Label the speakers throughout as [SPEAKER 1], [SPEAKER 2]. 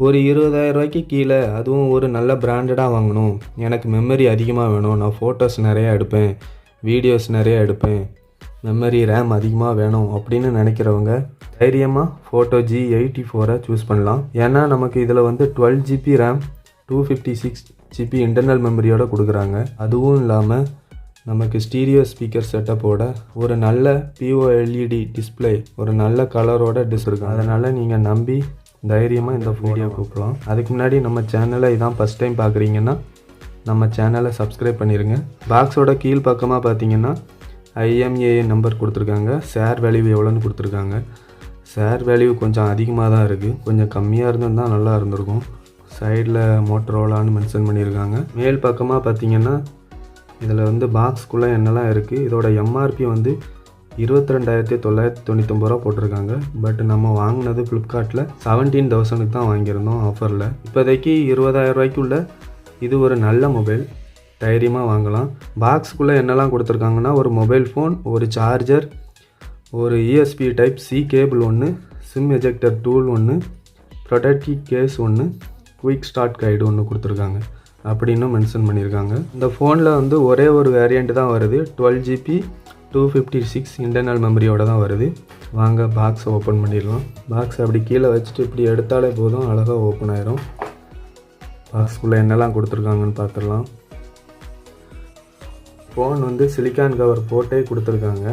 [SPEAKER 1] ஒரு 20,000 ரூபாய்க்கு கீழே அதுவும் ஒரு நல்ல பிராண்டடாக வாங்கணும், எனக்கு மெமரி அதிகமாக வேணும், நான் ஃபோட்டோஸ் நிறையா எடுப்பேன், வீடியோஸ் நிறையா எடுப்பேன், மெமரி ரேம் அதிகமாக வேணும் அப்படின்னு நினைக்கிறவங்க தைரியமாக Moto G84 சூஸ் பண்ணலாம். ஏன்னா நமக்கு இதில் வந்து 12 GB ரேம் 256 GB இன்டர்னல் மெமரியோடு கொடுக்குறாங்க. அதுவும் இல்லாமல் நமக்கு ஸ்டீரியோ ஸ்பீக்கர் செட்டப்போட ஒரு நல்ல POLED டிஸ்பிளே, ஒரு நல்ல கலரோட டிஸ் இருக்கும். அதனால் நீங்கள் நம்பி தைரியமாக இந்த வீடியோ கூப்பிடலாம். அதுக்கு முன்னாடி நம்ம சேனலை இதான் ஃபஸ்ட் டைம் பார்க்குறீங்கன்னா நம்ம சேனலை சப்ஸ்கிரைப் பண்ணிடுங்க. பாக்ஸோட கீழ் பக்கமாக பார்த்தீங்கன்னா IMEI நம்பர் கொடுத்துருக்காங்க. ஷேர் வேல்யூ எவ்வளோன்னு கொடுத்துருக்காங்க. ஷேர் வேல்யூ கொஞ்சம் அதிகமாக தான் இருக்குது, கொஞ்சம் கம்மியாக இருந்திருந்தால் நல்லா இருந்திருக்கும். சைடில் மோட்டரோலான்னு மென்ஷன் பண்ணியிருக்காங்க. மேல் பக்கமாக பார்த்தீங்கன்னா இதில் வந்து பாக்ஸ்க்குள்ளே என்னெல்லாம் இருக்குது, இதோட MRP வந்து 22,999 ரூபா போட்டிருக்காங்க. பட் நம்ம வாங்கினது ஃப்ளிப்கார்ட்டில் 17,000க்கு தான் வாங்கியிருந்தோம் ஆஃபரில். இப்போதைக்கு 20,000 ரூபாய்க்குள்ள இது ஒரு நல்ல மொபைல், தைரியமாக வாங்கலாம். பாக்ஸுக்குள்ளே என்னெல்லாம் கொடுத்துருக்காங்கன்னா ஒரு மொபைல் ஃபோன், ஒரு சார்ஜர், ஒரு USB டைப் C கேபிள் ஒன்று, சிம் எஜெக்டர் டூல் ஒன்று, ப்ரொடக்டிவ் கேஸ் ஒன்று, குயிக் ஸ்டார்ட் கைடு ஒன்று கொடுத்துருக்காங்க அப்படின்னு மென்ஷன் பண்ணியிருக்காங்க. இந்த ஃபோனில் வந்து ஒரே ஒரு வேரியண்ட் தான் வருது, 12 GB 256 இன்டர்னல் மெமரியோடு தான் வருது. வாங்க பாக்ஸை ஓப்பன் பண்ணிடலாம். பாக்ஸ் அப்படி கீழே வச்சுட்டு இப்படி எடுத்தாலே போதும், அழகாக ஓப்பன் ஆயிரும். பாக்ஸ்குள்ளே என்னெல்லாம் கொடுத்துருக்காங்கன்னு பார்த்துடலாம். ஃபோன் வந்து சிலிக்கான் கவர் போட்டே கொடுத்துருக்காங்க,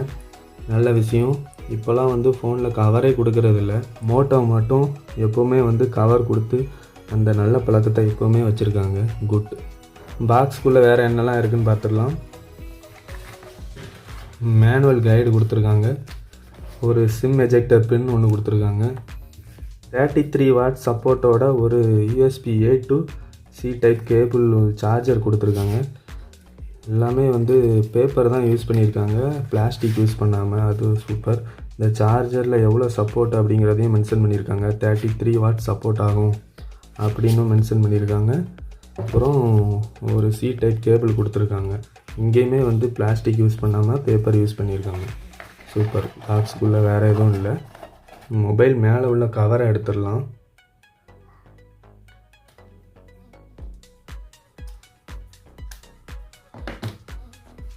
[SPEAKER 1] நல்ல விஷயம். இப்போலாம் வந்து ஃபோனில் கவரே கொடுக்கறதில்ல. மோட்டோ மட்டும் எப்போவுமே வந்து கவர் கொடுத்து அந்த நல்ல பழக்கத்தை எப்போவுமே வச்சுருக்காங்க, குட். பாக்ஸ்குள்ளே வேறு என்னெல்லாம் இருக்குதுன்னு பார்த்துடலாம். மேனுவல் கைடு கொடுத்துருக்காங்க, ஒரு சிம் எஜெக்டர் பின் ஒன்று கொடுத்துருக்காங்க, 33 வாட் சப்போர்ட்டோட ஒரு USB-A to C type cable charger கொடுத்துருக்காங்க. எல்லாமே வந்து பேப்பர் தான் யூஸ் பண்ணியிருக்காங்க, பிளாஸ்டிக் யூஸ் பண்ணாமல், அது சூப்பர். இந்த சார்ஜரில் எவ்வளோ சப்போர்ட் அப்படிங்கிறதையும் மென்ஷன் பண்ணியிருக்காங்க. 33 வாட் சப்போர்ட் ஆகும் அப்படின்னு மென்ஷன் பண்ணியிருக்காங்க. அப்புறம் ஒரு C டைப் கேபிள் கொடுத்துருக்காங்க. இங்கேயுமே வந்து பிளாஸ்டிக் யூஸ் பண்ணாமல் பேப்பர் யூஸ் பண்ணியிருக்காங்க, சூப்பர். பாக்ஸ்க்குள்ளே வேறு எதுவும் இல்லை. மொபைல் மேலே உள்ள கவரை எடுத்துடலாம்.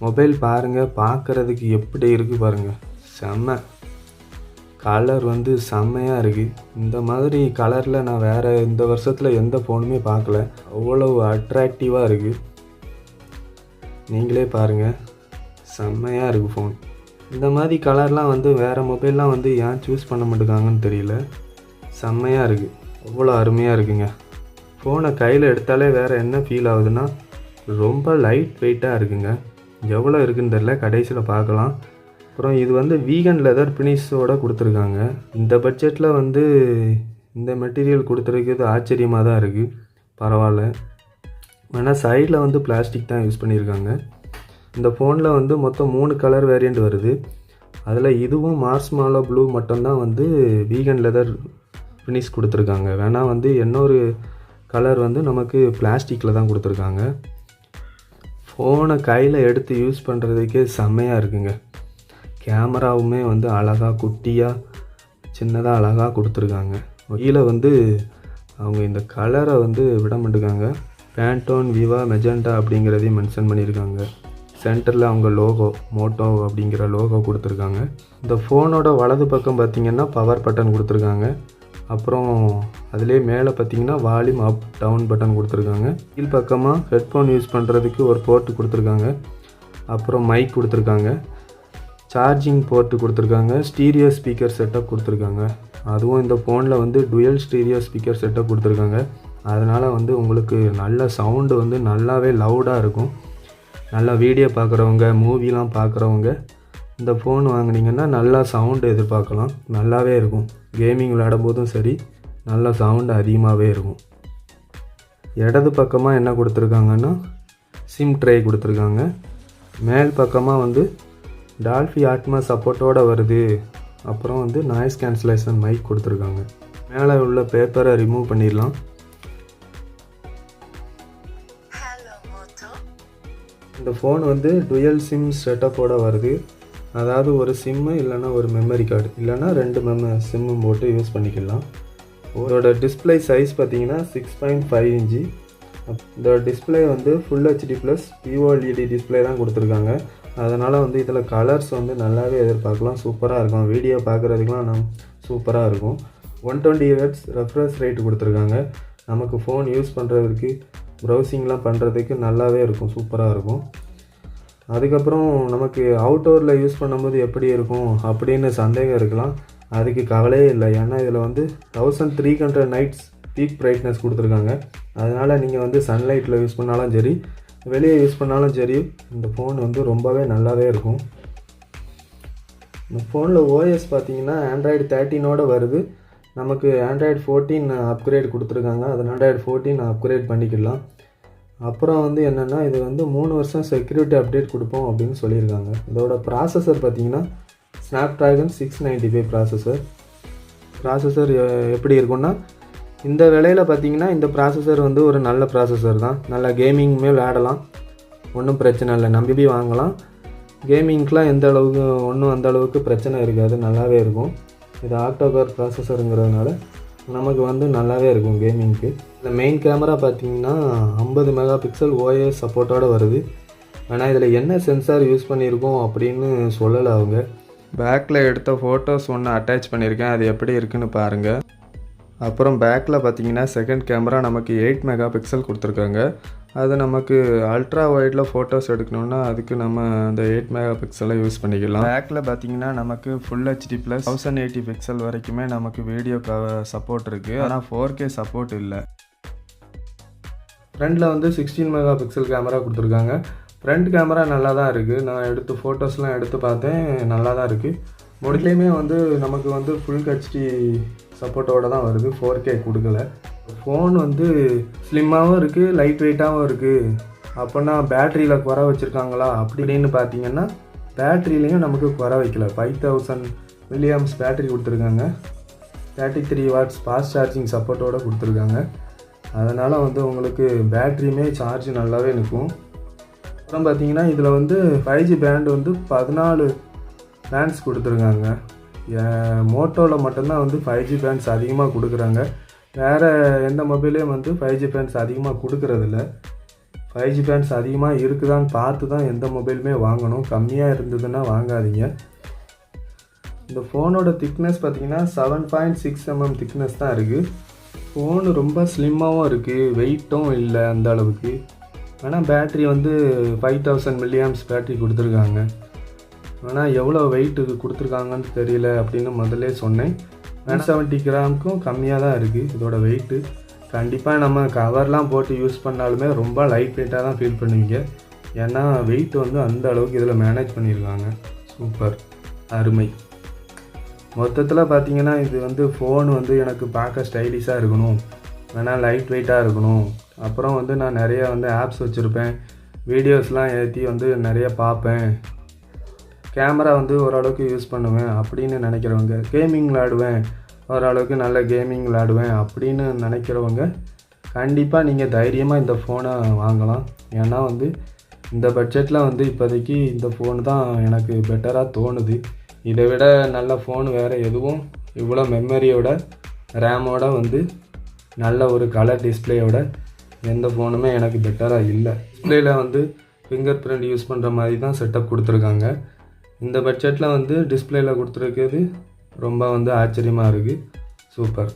[SPEAKER 1] மொபைல் பாருங்கள், பார்க்குறதுக்கு எப்படி இருக்குது பாருங்கள், செம்ம கலர் வந்து செம்மையாக இருக்குது. இந்த மாதிரி கலரில் நான் வேறு இந்த வருஷத்தில் எந்த ஃபோனுமே பார்க்கல, அவ்வளவு அட்ராக்டிவாக இருக்குது. நீங்களே பாருங்கள், செம்மையாக இருக்குது ஃபோன். இந்த மாதிரி கலர்லாம் வந்து வேறு மொபைல்லாம் வந்து ஏன் சூஸ் பண்ண மாட்டேங்காங்கன்னு தெரியல, செம்மையாக இருக்குது, அவ்வளோ அருமையாக இருக்குங்க. ஃபோனை கையில் எடுத்தாலே வேறு என்ன ஃபீல் ஆகுதுன்னா ரொம்ப லைட் வெயிட்டாக இருக்குங்க. எவ்வளோ இருக்குதுன்னு தெரியல, கடைசியில் பார்க்கலாம். அப்புறம் இது வந்து வீகன் லெதர் ஃபினிஷோடு கொடுத்துருக்காங்க. இந்த பட்ஜெட்டில் வந்து இந்த மெட்டீரியல் கொடுத்துருக்கிறது ஆச்சரியமாக தான் இருக்குது, பரவாயில்ல. ஆனால் சைடில் வந்து பிளாஸ்டிக் தான் யூஸ் பண்ணியிருக்காங்க. இந்த ஃபோனில் வந்து மொத்தம் 3 கலர் வேரியண்ட் வருது. அதில் இதுவும் மார்ஷ்மாலோ ப்ளூ மட்டும்தான் வந்து வீகன் லெதர் ஃபினிஷ் கொடுத்துருக்காங்க. வேணால் வந்து இன்னொரு கலர் வந்து நமக்கு பிளாஸ்டிக்கில் தான் கொடுத்துருக்காங்க. ஃபோனை கையில் எடுத்து யூஸ் பண்ணுறதுக்கே செம்மையாக இருக்குங்க. கேமராவுமே வந்து அழகாக குட்டியாக சின்னதாக அழகாக கொடுத்துருக்காங்க. கீழே வந்து அவங்க இந்த கலரை வந்து விட மாட்டேங்காங்க, பேண்டோன் விவா மெஜெண்டா அப்படிங்கிறதையும் மென்ஷன் பண்ணியிருக்காங்க. சென்டரில் அவங்க லோகோ மோட்டோ அப்படிங்கிற லோகோ கொடுத்துருக்காங்க. இந்த ஃபோனோட வலது பக்கம் பார்த்திங்கன்னா பவர் பட்டன் கொடுத்துருக்காங்க. அப்புறம் அதிலே மேலே பார்த்திங்கன்னா வால்யூம் அப் டவுன் பட்டன் கொடுத்துருக்காங்க. கீழ் பக்கமாக ஹெட்ஃபோன் யூஸ் பண்ணுறதுக்கு ஒரு போர்ட்டு கொடுத்துருக்காங்க. அப்புறம் மைக் கொடுத்துருக்காங்க, சார்ஜிங் போர்ட்டு கொடுத்துருக்காங்க, ஸ்டீரியோ ஸ்பீக்கர் செட்டப் கொடுத்துருக்காங்க. அதுவும் இந்த ஃபோனில் வந்து டுயல் ஸ்டீரியோ ஸ்பீக்கர் செட்டப் கொடுத்துருக்காங்க. அதனால் வந்து உங்களுக்கு நல்ல சவுண்டு வந்து நல்லாவே லவுடாக இருக்கும். நல்லா வீடியோ பார்க்குறவங்க, மூவிலாம் பார்க்குறவங்க இந்த ஃபோன் வாங்கினீங்கன்னா நல்லா சவுண்டு எதிர்பார்க்கலாம், நல்லாவே இருக்கும். கேமிங் விளையாடும் போதும் சரி, நல்லா சவுண்டு அதிகமாகவே இருக்கும். இடது பக்கமாக என்ன கொடுத்துருக்காங்கன்னா சிம் ட்ரே கொடுத்துருக்காங்க. மேல் பக்கமாக வந்து டால்பி ஆட்மாஸ் சப்போர்ட்டோடு வருது. அப்புறம் வந்து நாய்ஸ் கேன்சலேஷன் மைக் கொடுத்துருக்காங்க. மேலே உள்ள பேப்பரை ரிமூவ் பண்ணிடலாம். இந்த ஃபோன் வந்து டுயல் சிம் செட்டப்போடு வருது. அதாவது ஒரு சிம்மு இல்லைனா ஒரு மெமரி கார்டு இல்லைனா 2 சிம்மும் போட்டு யூஸ் பண்ணிக்கலாம். இதோட டிஸ்பிளே சைஸ் பார்த்தீங்கன்னா 6.5 இன்ச்சு. இந்த டிஸ்பிளே வந்து full HD plus pOLED display தான் கொடுத்துருக்காங்க. அதனால் வந்து இதில் கலர்ஸ் வந்து நல்லாவே எதிர்பார்க்கலாம். சூப்பராக இருக்கும், வீடியோ பார்க்குறதுக்கெலாம் சூப்பராக இருக்கும். 120 Hz ரெஃப்ரெஷ் ரேட் கொடுத்துருக்காங்க. நமக்கு ஃபோன் யூஸ் பண்ணுறதுக்கு ப்ரௌசிங்லாம் பண்ணுறதுக்கு நல்லாவே இருக்கும், சூப்பராக இருக்கும். அதுக்கப்புறம் நமக்கு அவுட்டோரில் யூஸ் பண்ணும்போது எப்படி இருக்கும் அப்படின்னு சந்தேகம் இருக்கலாம். அதுக்கு கவலையே இல்லை. ஏன்னா இதில் வந்து 1300 நைட்ஸ் பீக் பிரைட்னஸ் கொடுத்துருக்காங்க. அதனால் நீங்கள் வந்து சன்லைட்டில் யூஸ் பண்ணாலும் சரி, வெளியே யூஸ் பண்ணாலும் சரி, இந்த ஃபோன் வந்து ரொம்பவே நல்லாவே இருக்கும். இந்த ஃபோனில் ஓஎஸ் பார்த்தீங்கன்னா Android 13 வருது. நமக்கு Android 14 அப்கிரேட் கொடுத்துருக்காங்க. அதனால் Android 14 அப்கிரேட் பண்ணிக்கலாம். அப்புறம் வந்து என்னென்னா இது வந்து 3 வருஷம் செக்யூரிட்டி அப்டேட் கொடுப்போம் அப்படின்னு சொல்லியிருக்காங்க. இதோட ப்ராசஸர் பார்த்தீங்கன்னா Snapdragon 695 ப்ராசஸர் எப்படி இருக்குன்னா, இந்த விலையில் பார்த்தீங்கன்னா இந்த ப்ராசஸர் வந்து ஒரு நல்ல ப்ராசஸர் தான். நல்லா கேமிங்குமே விளையாடலாம், ஒன்றும் பிரச்சனை இல்லை, நம்பி வாங்கலாம். கேமிங்க்கெலாம் எந்த அளவுக்கு ஒன்றும் அந்த அளவுக்கு பிரச்சனை இருக்காது, நல்லாவே இருக்கும். இது ஆக்டோகோர் ப்ராசஸருங்கிறதுனால நமக்கு வந்து நல்லாவே இருக்கும் கேமிங்க்கு. இந்த மெயின் கேமரா பார்த்தீங்கன்னா 50 மெகா பிக்சல் ஓஎஸ் சப்போர்ட்டோடு வருது. ஆனால் இதில் என்ன சென்சார் யூஸ் பண்ணியிருக்கோம் அப்படின்னு சொல்லலை அவங்க. பேக்கில் எடுத்த ஃபோட்டோஸ் ஒன்று அட்டாச் பண்ணியிருக்கேன், அது எப்படி இருக்குன்னு பாருங்கள். அப்புறம் பேக்கில் பார்த்தீங்கன்னா செகண்ட் கேமரா நமக்கு 8 மெகா பிக்சல் கொடுத்துருக்காங்க. அது நமக்கு அல்ட்ரா வைடில் ஃபோட்டோஸ் எடுக்கணுன்னா அதுக்கு நம்ம அந்த 8 மெகா பிக்சலை யூஸ் பண்ணிக்கலாம். பேக்கில் பார்த்தீங்கன்னா நமக்கு ஃபுல் ஹெச்டி ப்ளஸ் 1080 பிக்சல் வரைக்குமே நமக்கு வீடியோ சப்போர்ட் இருக்குது. ஆனால் 4K சப்போர்ட் இல்லை. ஃப்ரண்டில் வந்து 16 மெகா பிக்சல் கேமரா கொடுத்துருக்காங்க. ஃப்ரண்ட் கேமரா நல்லா தான் இருக்குது. நான் எடுத்து ஃபோட்டோஸ்லாம் எடுத்து பார்த்தேன், நல்லா தான் இருக்குது. மொடிலையுமே வந்து நமக்கு வந்து ஃபுல் ஹெச்டி சப்போர்ட்டோடு தான் வருது, 4K கொடுக்கல. ஃபோன் வந்து ஸ்லிம்மாகவும் இருக்குது, லைட் வெயிட்டாகவும் இருக்குது. அப்போனா பேட்டரியில் குறை வச்சுருக்காங்களா அப்படின்னு பார்த்தீங்கன்னா, பேட்டரியிலையும் நமக்கு குறை வைக்கல. 5000 mAh பேட்டரி கொடுத்துருக்காங்க. 33 watts ஃபாஸ்ட் சார்ஜிங் சப்போர்ட்டோடு கொடுத்துருக்காங்க. அதனால் வந்து உங்களுக்கு பேட்டரியுமே சார்ஜ் நல்லாவே நிற்கும். அப்புறம் பார்த்தீங்கன்னா இதில் வந்து 5G பேண்ட் வந்து 14 பேண்ட்ஸ் கொடுத்துருக்காங்க. மோட்டோவில் மட்டும்தான் வந்து 5G பேண்ட்ஸ் அதிகமாக கொடுக்குறாங்க. வேறு எந்த மொபைலையும் வந்து 5G பேண்ட்ஸ் அதிகமாக கொடுக்குறதில்ல. 5G பேண்ட்ஸ் அதிகமாக இருக்குதான்னு பார்த்து தான் எந்த மொபைலுமே வாங்கணும். கம்மியாக இருந்ததுன்னா வாங்காதீங்க. இந்த ஃபோனோட திக்னஸ் பார்த்தீங்கன்னா 7.6 mm திக்னஸ் தான் இருக்குது. ஃபோனு ரொம்ப ஸ்லிம்மாகவும் இருக்குது, வெயிட்டும் இல்லை அந்த அளவுக்கு. ஆனால் பேட்ரி வந்து 5000 mAh பேட்ரி கொடுத்துருக்காங்க. ஆனால் எவ்வளோ வெயிட்டு கொடுத்துருக்காங்கன்னு தெரியல அப்படின்னு முதல்ல சொன்னேன். 170 கிராமுக்கும் கம்மியாக தான் இருக்குது இதோட வெயிட்டு. கண்டிப்பாக நம்ம கவர்லாம் போட்டு யூஸ் பண்ணாலுமே ரொம்ப லைட் வெயிட்டாக தான் ஃபீல் பண்ணுவீங்க. ஏன்னா வெயிட் வந்து அந்த அளவுக்கு இதில் மேனேஜ் பண்ணியிருக்காங்க. சூப்பர், அருமை. மொத்தத்தில் பார்த்தீங்கன்னா இது வந்து ஃபோன் வந்து எனக்கு பார்க்க ஸ்டைலிஷாக இருக்கணும், வேணால் லைட் வெயிட்டாக இருக்கணும். அப்புறம் வந்து நான் நிறையா வந்து ஆப்ஸ் வச்சுருப்பேன், வீடியோஸ்லாம் ஏற்றி வந்து நிறைய பார்ப்பேன், கேமரா வந்து ஓரளவுக்கு யூஸ் பண்ணுவேன் அப்படின்னு நினைக்கிறவங்க, கேமிங் விளாடுவேன், ஓரளவுக்கு நல்ல கேமிங் விளாடுவேன் அப்படின்னு நினைக்கிறவங்க கண்டிப்பாக நீங்கள் தைரியமாக இந்த ஃபோனை வாங்கலாம். ஏன்னா வந்து இந்த பட்ஜெட்டில் வந்து இப்போதைக்கு இந்த ஃபோன் தான் எனக்கு பெட்டராக தோணுது. இதை விட நல்ல ஃபோன் வேறு எதுவும் இவ்வளோ மெமரியோட ரேமோட வந்து நல்ல ஒரு கலர் டிஸ்பிளேயோட எந்த ஃபோனுமே எனக்கு பெட்டராக இல்லை. டிஸ்பிளேயில் வந்து ஃபிங்கர் பிரிண்ட் யூஸ் பண்ணுற மாதிரி தான் செட்டப் கொடுத்துருக்காங்க. இந்த பட்ஜெட்டில் வந்து டிஸ்பிளேயில் கொடுத்துருக்கிறது ரொம்ப வந்து ஆச்சரியமாக இருக்குது. சூப்பர்.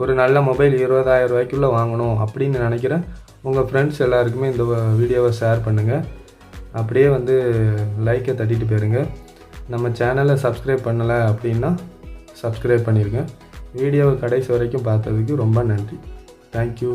[SPEAKER 1] ஒரு நல்ல மொபைல் 20,000 ரூபாய்க்குள்ளே வாங்கணும் அப்படின்னு நினைக்கிறேன் உங்கள் ஃப்ரெண்ட்ஸ் எல்லாருக்குமே இந்த வீடியோவை ஷேர் பண்ணுங்கள். அப்படியே வந்து லைக்கை தட்டிட்டு போயிருங்க. நம்ம சேனலை சப்ஸ்கிரைப் பண்ணலை அப்படின்னா சப்ஸ்கிரைப் பண்ணிடுங்க. வீடியோவை கடைசி வரைக்கும் பார்த்ததுக்கு ரொம்ப நன்றி. தேங்க்யூ.